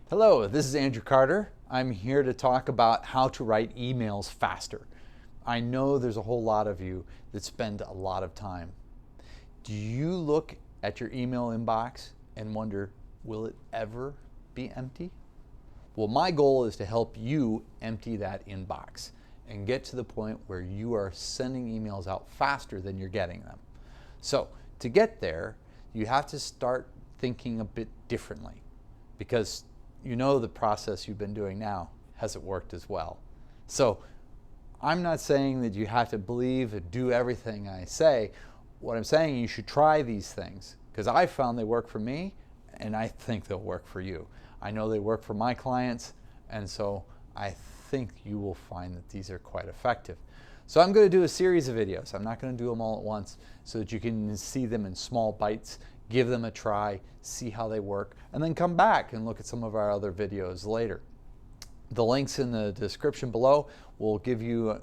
Hello, this is Andrew Carter. I'm here to talk about how to write emails faster. I know there's a whole lot of you that spend a lot of time. Do you look at your email inbox and wonder, will it ever be empty? Well, my goal is to help you empty that inbox and get to the point where you are sending emails out faster than you're getting them. So, to get there, you have to start thinking a bit differently, because you know the process you've been doing now hasn't worked as well. So I'm not saying that you have to believe and do everything I say. What I'm saying, you should try these things, because I found they work for me and I think they'll work for you. I know they work for my clients, and so I think you will find that these are quite effective. So I'm going to do a series of videos. I'm not going to do them all at once, so that you can see them in small bites, give them a try, see how they work, and then come back and look at some of our other videos later. The links in the description below will give you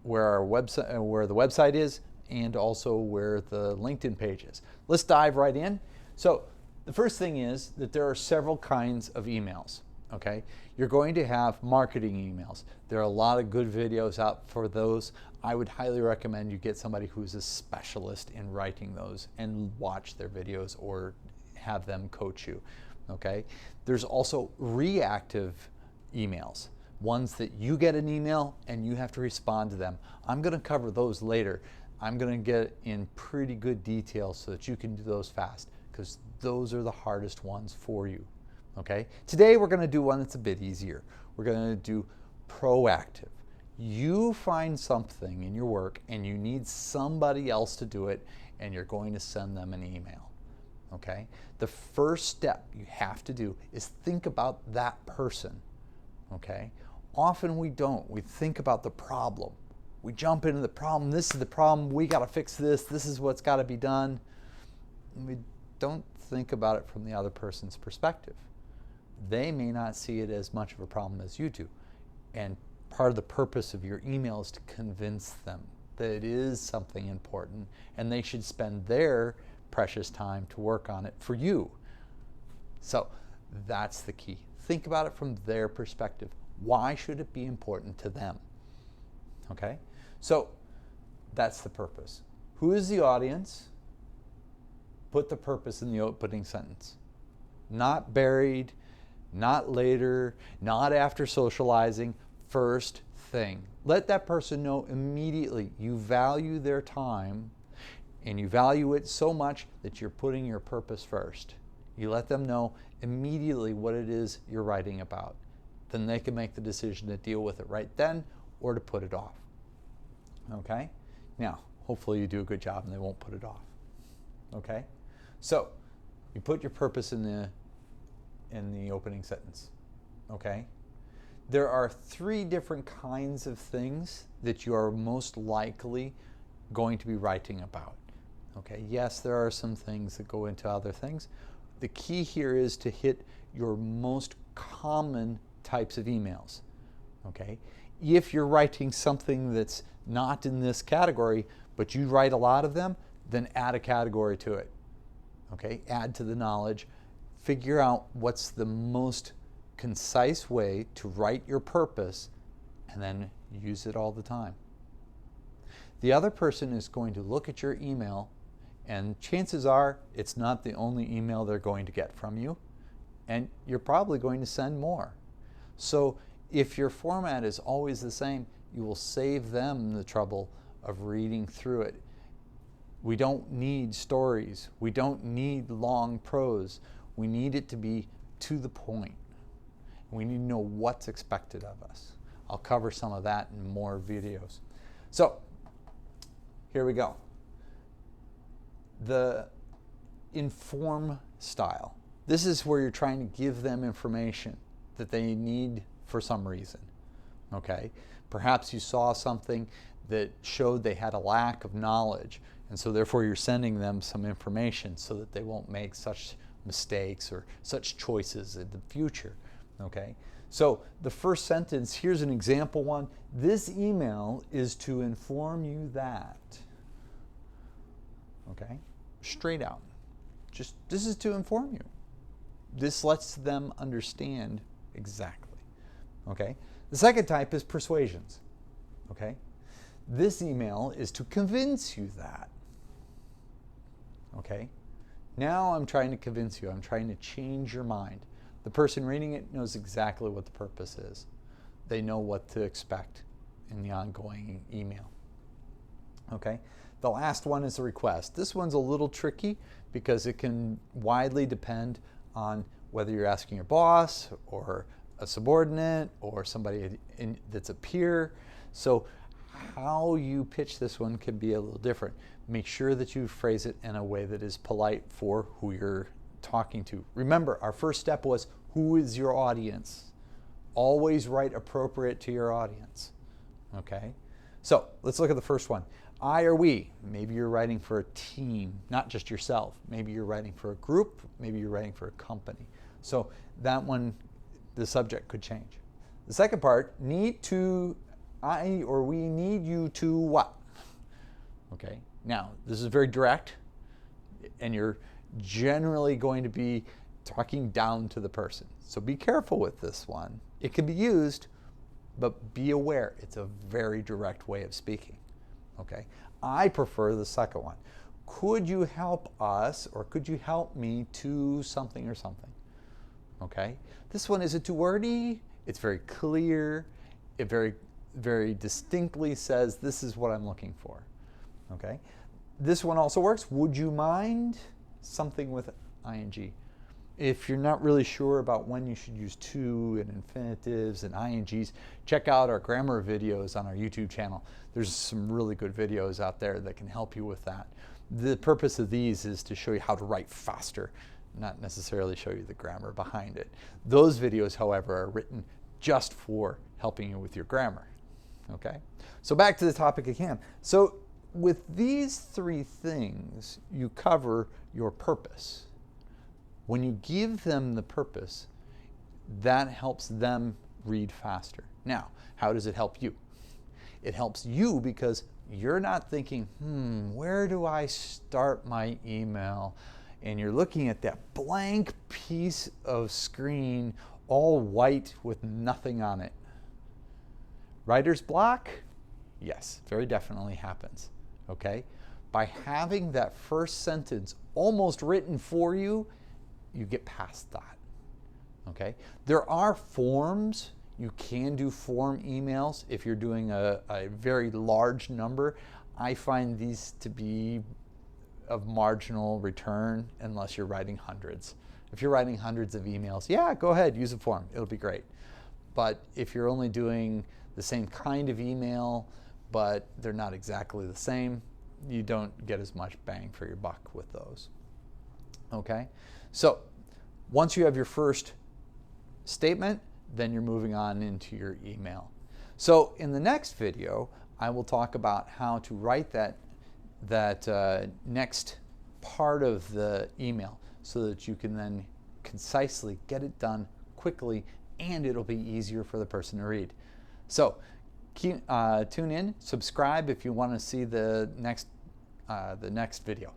where the website is, and also where the LinkedIn page is. Let's dive right in. So the first thing is that there are several kinds of emails. Okay, you're going to have marketing emails. There are a lot of good videos out for those. I would highly recommend you get somebody who's a specialist in writing those and watch their videos or have them coach you. Okay, there's also reactive emails, ones that you get an email and you have to respond to them. I'm going to cover those later. I'm going to get in pretty good detail so that you can do those fast, because those are the hardest ones for you. Okay, today we're going to do one that's a bit easier. We're going to do proactive. You find something in your work and you need somebody else to do it, and you're going to send them an email. Okay, the first step you have to do is think about that person. Okay, often we don't. We think about the problem. We jump into the problem. This is the problem. We got to fix this. This is what's got to be done. We don't think about it from the other person's perspective. They may not see it as much of a problem as you do. And part of the purpose of your email is to convince them that it is something important and they should spend their precious time to work on it for you. So that's the key. Think about it from their perspective. Why should it be important to them? Okay? So that's the purpose. Who is the audience? Put the purpose in the opening sentence. Not buried, not later, not after socializing. First thing. Let that person know immediately you value their time, and you value it so much that you're putting your purpose first. You let them know immediately what it is you're writing about. Then they can make the decision to deal with it right then or to put it off. Okay? Now, hopefully you do a good job and they won't put it off. Okay? So, you put your purpose in the opening sentence. Okay? There are 3 different kinds of things that you are most likely going to be writing about. Okay? Yes, there are some things that go into other things. The key here is to hit your most common types of emails. Okay? If you're writing something that's not in this category, but you write a lot of them, then add a category to it. Okay? Add to the knowledge. Figure out what's the most concise way to write your purpose, and then use it all the time. The other person is going to look at your email, and chances are it's not the only email they're going to get from you, and you're probably going to send more. So if your format is always the same, you will save them the trouble of reading through it. We don't need stories. We don't need long prose. We need it to be to the point. We need to know what's expected of us. I'll cover some of that in more videos. So, here we go. The inform style. This is where you're trying to give them information that they need for some reason. Okay? Perhaps you saw something that showed they had a lack of knowledge, and so therefore you're sending them some information so that they won't make such mistakes or such choices in the future. Okay? So the first sentence, here's an example one. This email is to inform you that. Okay? Straight out. Just, this is to inform you. This lets them understand exactly. Okay? The second type is persuasions. Okay? This email is to convince you that. Okay? Now I'm trying to convince you. I'm trying to change your mind. The person reading it knows exactly what the purpose is. They know what to expect in the ongoing email. Okay? The last one is a request. This one's a little tricky because it can widely depend on whether you're asking your boss or a subordinate or somebody that's a peer. So how you pitch this one can be a little different. Make sure that you phrase it in a way that is polite for who you're talking to. Remember, our first step was, who is your audience? Always write appropriate to your audience. Okay? So let's look at the first one. I or we. Maybe you're writing for a team, not just yourself. Maybe you're writing for a group. Maybe you're writing for a company. So that one, the subject could change. The second part, need to, I or we need you to what? Okay, now this is very direct, and you're generally going to be talking down to the person. So be careful with this one. It can be used, but be aware it's a very direct way of speaking. Okay, I prefer the second one. Could you help us, or could you help me to something or something? Okay, this one isn't too wordy. It's very clear. It very distinctly says, this is what I'm looking for. Okay, this one also works. Would you mind? Something with ing. If you're not really sure about when you should use to and infinitives and ings, check out our grammar videos on our YouTube channel. There's some really good videos out there that can help you with that. The purpose of these is to show you how to write faster, not necessarily show you the grammar behind it. Those videos, however, are written just for helping you with your grammar. Okay? So back to the topic at hand. So with these three things, you cover your purpose. When you give them the purpose, that helps them read faster. Now, how does it help you? It helps you because you're not thinking, where do I start my email? And you're looking at that blank piece of screen, all white with nothing on it. Writer's block? Yes, very definitely happens. Okay? By having that first sentence almost written for you, you get past that. Okay? There are forms. You can do form emails if you're doing a very large number. I find these to be of marginal return unless you're writing hundreds. If you're writing hundreds of emails, yeah, go ahead, use a form. It'll be great. But if you're only doing the same kind of email, but they're not exactly the same, you don't get as much bang for your buck with those. Okay? So once you have your first statement, then you're moving on into your email. So in the next video, I will talk about how to write that next part of the email so that you can then concisely get it done quickly, and it'll be easier for the person to read. So tune in, subscribe if you want to see the next video.